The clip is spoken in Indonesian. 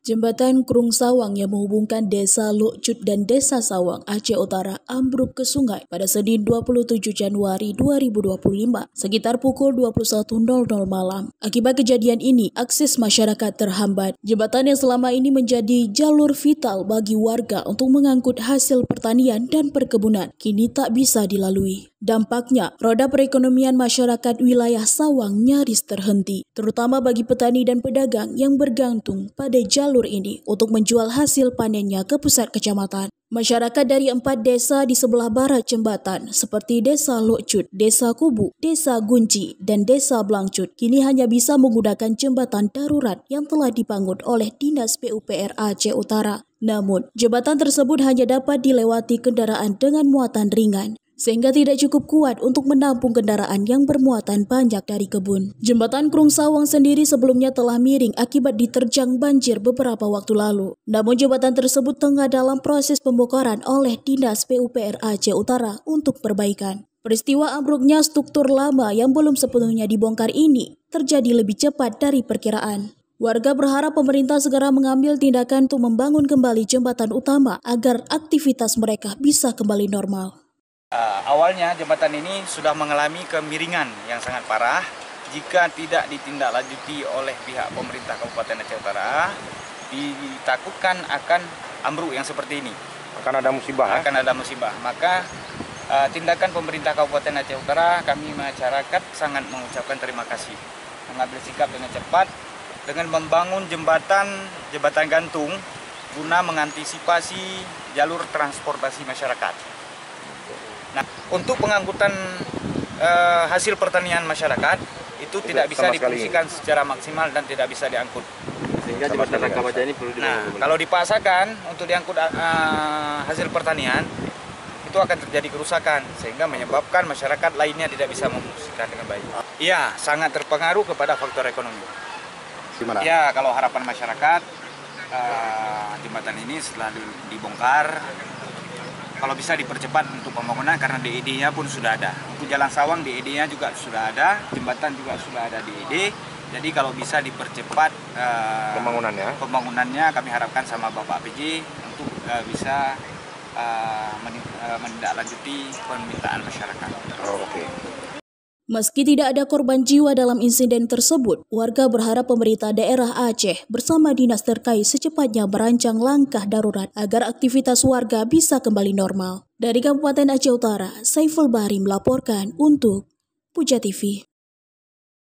Jembatan Krung Sawang yang menghubungkan Desa Lokcut dan Desa Sawang, Aceh Utara ambruk ke sungai pada Senin 27 Januari 2025 sekitar pukul 21.00 malam. Akibat kejadian ini, akses masyarakat terhambat. Jembatan yang selama ini menjadi jalur vital bagi warga untuk mengangkut hasil pertanian dan perkebunan kini tak bisa dilalui. Dampaknya, roda perekonomian masyarakat wilayah Sawang nyaris terhenti, terutama bagi petani dan pedagang yang bergantung pada jalur ini untuk menjual hasil panennya ke pusat kecamatan. Masyarakat dari 4 desa di sebelah barat jembatan seperti Desa Lokcut, Desa Kubu, Desa Gunci, dan Desa Blangcut kini hanya bisa menggunakan jembatan darurat yang telah dibangun oleh Dinas PUPR Aceh Utara. Namun, jembatan tersebut hanya dapat dilewati kendaraan dengan muatan ringan, sehingga tidak cukup kuat untuk menampung kendaraan yang bermuatan banyak dari kebun. Jembatan Krung Sawang sendiri sebelumnya telah miring akibat diterjang banjir beberapa waktu lalu. Namun jembatan tersebut tengah dalam proses pembongkaran oleh Dinas PUPR Aceh Utara untuk perbaikan. Peristiwa ambruknya struktur lama yang belum sepenuhnya dibongkar ini terjadi lebih cepat dari perkiraan. Warga berharap pemerintah segera mengambil tindakan untuk membangun kembali jembatan utama agar aktivitas mereka bisa kembali normal. Awalnya jembatan ini sudah mengalami kemiringan yang sangat parah. Jika tidak ditindaklanjuti oleh pihak pemerintah Kabupaten Aceh Utara, ditakutkan akan ambruk yang seperti ini. Akan ada musibah. Akan ada musibah. Maka tindakan pemerintah Kabupaten Aceh Utara, kami masyarakat sangat mengucapkan terima kasih. Mengambil sikap dengan cepat dengan membangun jembatan gantung guna mengantisipasi jalur transportasi masyarakat. Nah, untuk pengangkutan hasil pertanian masyarakat itu tidak bisa difungsikan secara maksimal dan tidak bisa diangkut. Sehingga jembatan rangka baja ini perlu dibangun. Kalau dipaksakan untuk diangkut hasil pertanian, itu akan terjadi kerusakan sehingga menyebabkan masyarakat lainnya tidak bisa memfungsikan dengan baik. Iya, sangat terpengaruh kepada faktor ekonomi. Gimana? Ya, kalau harapan masyarakat jembatan ini setelah dibongkar, kalau bisa dipercepat untuk pembangunan karena DED-nya pun sudah ada. Untuk Jalan Sawang DED-nya juga sudah ada, jembatan juga sudah ada DED. Jadi kalau bisa dipercepat pembangunannya, kami harapkan sama Bapak PJ untuk bisa menindaklanjuti permintaan masyarakat. Oke. Meski tidak ada korban jiwa dalam insiden tersebut, warga berharap pemerintah daerah Aceh bersama dinas terkait secepatnya merancang langkah darurat agar aktivitas warga bisa kembali normal. Dari Kabupaten Aceh Utara, Saiful Bahri melaporkan untuk Puja TV.